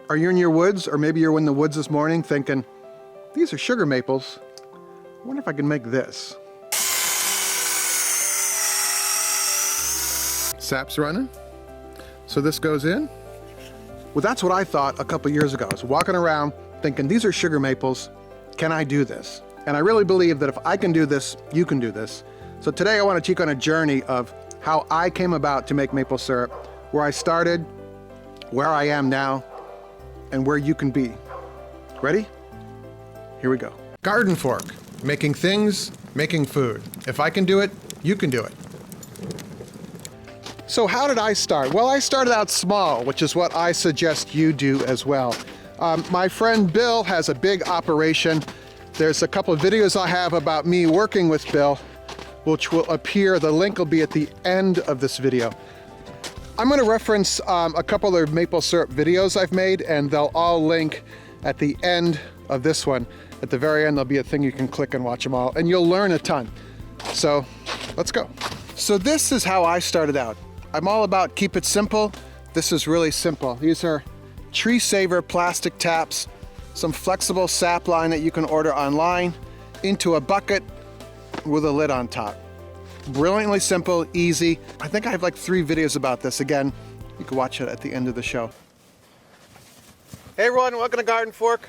Are you in your woods, or maybe you're in the woods this morning thinking, these are sugar maples. I wonder if I can make this. Sap's running. So this goes in. Well, that's what I thought a couple years ago. I was walking around thinking, these are sugar maples. Can I do this? And I really believe that if I can do this, you can do this. So today I want to take on a journey of how I came about to make maple syrup, where I started, where I am now, and where you can be. Ready? Here we go. GardenFork, making things, making food. If I can do it, you can do it. So how did I start? Well, I started out small, which is what I suggest you do as well. My friend Bill has a big operation. There's a couple of videos I have about me working with Bill, which will appear, the link will be at the end of this video. I'm going to reference a couple of maple syrup videos I've made, and they'll all link at the end of this one. At the very end, there'll be a thing you can click and watch them all, and you'll learn a ton. So let's go. So this is how I started out. I'm all about keep it simple. This is really simple. These are Tree Saver plastic taps, some flexible sap line that you can order online, into a bucket with a lid on top. Brilliantly simple, easy. I think I have like 3 videos about this. Again, you can watch it at the end of the show. Hey everyone, welcome to GardenFork.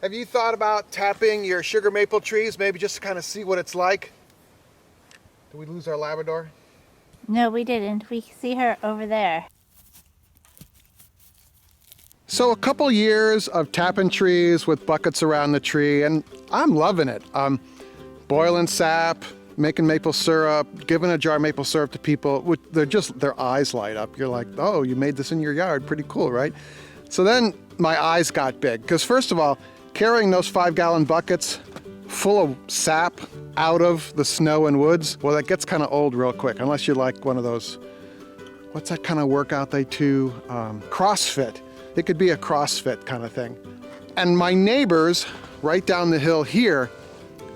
Have you thought about tapping your sugar maple trees, maybe just to kind of see what it's like? Did we lose our Labrador? No, we didn't. We see her over there. So a couple years of tapping trees with buckets around the tree, and I'm loving it. Boiling sap, making maple syrup, giving a jar of maple syrup to people. Their eyes light up. You're like, oh, you made this in your yard. Pretty cool, right? So then my eyes got big, because first of all, carrying those 5-gallon buckets full of sap out of the snow and woods, well, that gets kind of old real quick, unless you like one of those, what's that kind of workout they do? CrossFit. It could be a CrossFit kind of thing. And my neighbors right down the hill here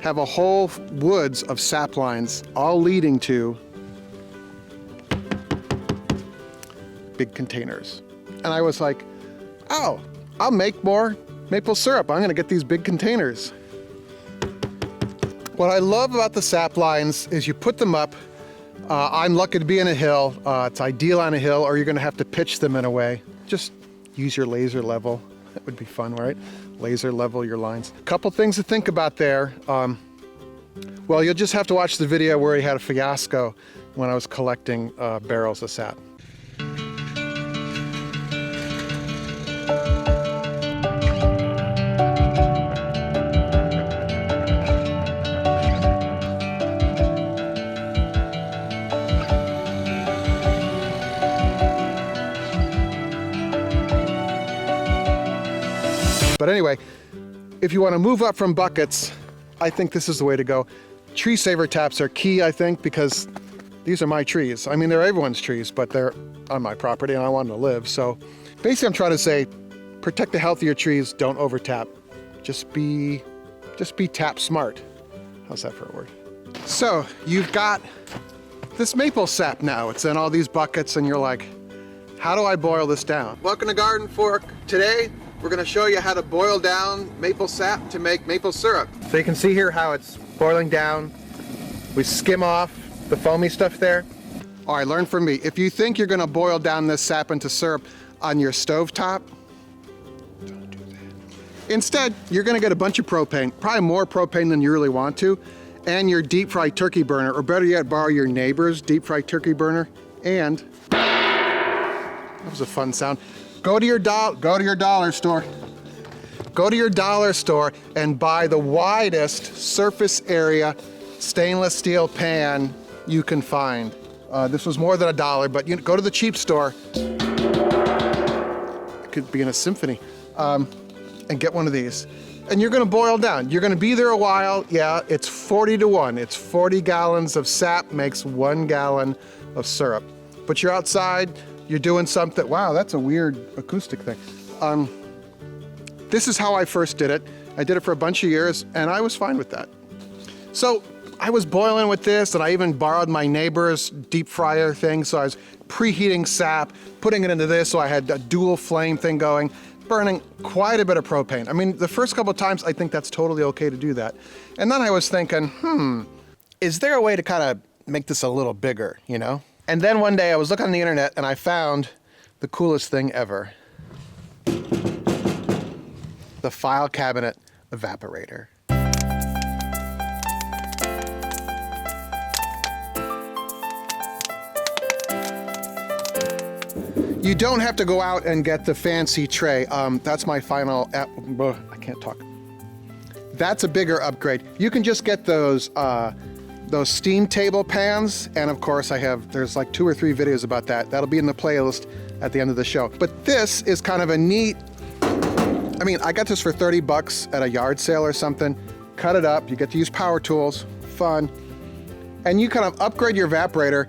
have a whole woods of sap lines, all leading to big containers. And I was like, oh, I'll make more maple syrup. I'm gonna get these big containers. What I love about the sap lines is you put them up. I'm lucky to be in a hill. It's ideal on a hill, or you're gonna have to pitch them in a way. Just use your laser level. That would be fun, right? Laser level your lines. Couple things to think about there. Well, you'll just have to watch the video where he had a fiasco when I was collecting barrels of sap. But anyway, if you want to move up from buckets, I think this is the way to go. Tree Saver taps are key, I think, because these are my trees. I mean, they're everyone's trees, but they're on my property and I want them to live. So basically I'm trying to say, protect the health of your trees, don't over tap. Just be tap smart. How's that for a word? So you've got this maple sap now. It's in all these buckets and you're like, how do I boil this down? Welcome to GardenFork. Today, we're gonna show you how to boil down maple sap to make maple syrup. So you can see here how it's boiling down. We skim off the foamy stuff there. All right, learn from me. If you think you're gonna boil down this sap into syrup on your stovetop, don't do that. Instead, you're gonna get a bunch of propane, probably more propane than you really want to, and your deep fried turkey burner, or better yet, borrow your neighbor's deep fried turkey burner, and that was a fun sound. Go to your dollar store. Go to your dollar store and buy the widest surface area stainless steel pan you can find. This was more than $1, but you go to the cheap store. It could be in a symphony, and get one of these. And you're gonna boil down. You're gonna be there a while. Yeah, it's 40 to 1. It's 40 gallons of sap makes 1 gallon of syrup. But you're outside, you're doing something. Wow, that's a weird acoustic thing. This is how I first did it. I did it for a bunch of years and I was fine with that. So I was boiling with this, and I even borrowed my neighbor's deep fryer thing. So I was preheating sap, putting it into this, so I had a dual flame thing going. burning quite a bit of propane. I mean, the first couple of times, I think that's totally okay to do that. And then I was thinking, is there a way to kind of make this a little bigger, you know? And then one day I was looking on the internet and I found the coolest thing ever. The file cabinet evaporator. You don't have to go out and get the fancy tray. That's my final, I can't talk. That's a bigger upgrade. You can just get those steam table pans, and of course there's like 2 or 3 videos about that. That'll be in the playlist at the end of the show. But this is kind of a neat, I mean, I got this for 30 bucks at a yard sale or something. Cut it up, you get to use power tools, fun. And you kind of upgrade your evaporator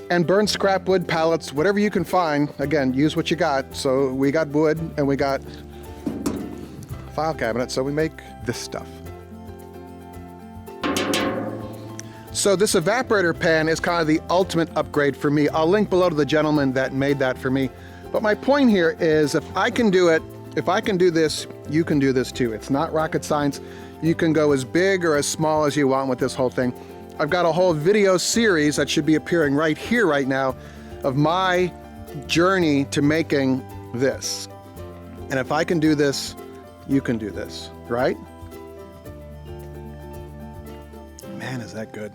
and burn scrap wood pallets, whatever you can find. Again, use what you got. So we got wood and we got file cabinet, so we make this stuff. So this evaporator pan is kind of the ultimate upgrade for me. I'll link below to the gentleman that made that for me. But my point here is if I can do it, if I can do this, you can do this too. It's not rocket science. You can go as big or as small as you want with this whole thing. I've got a whole video series that should be appearing right here, right now, of my journey to making this. And if I can do this, you can do this, right? Man, is that good.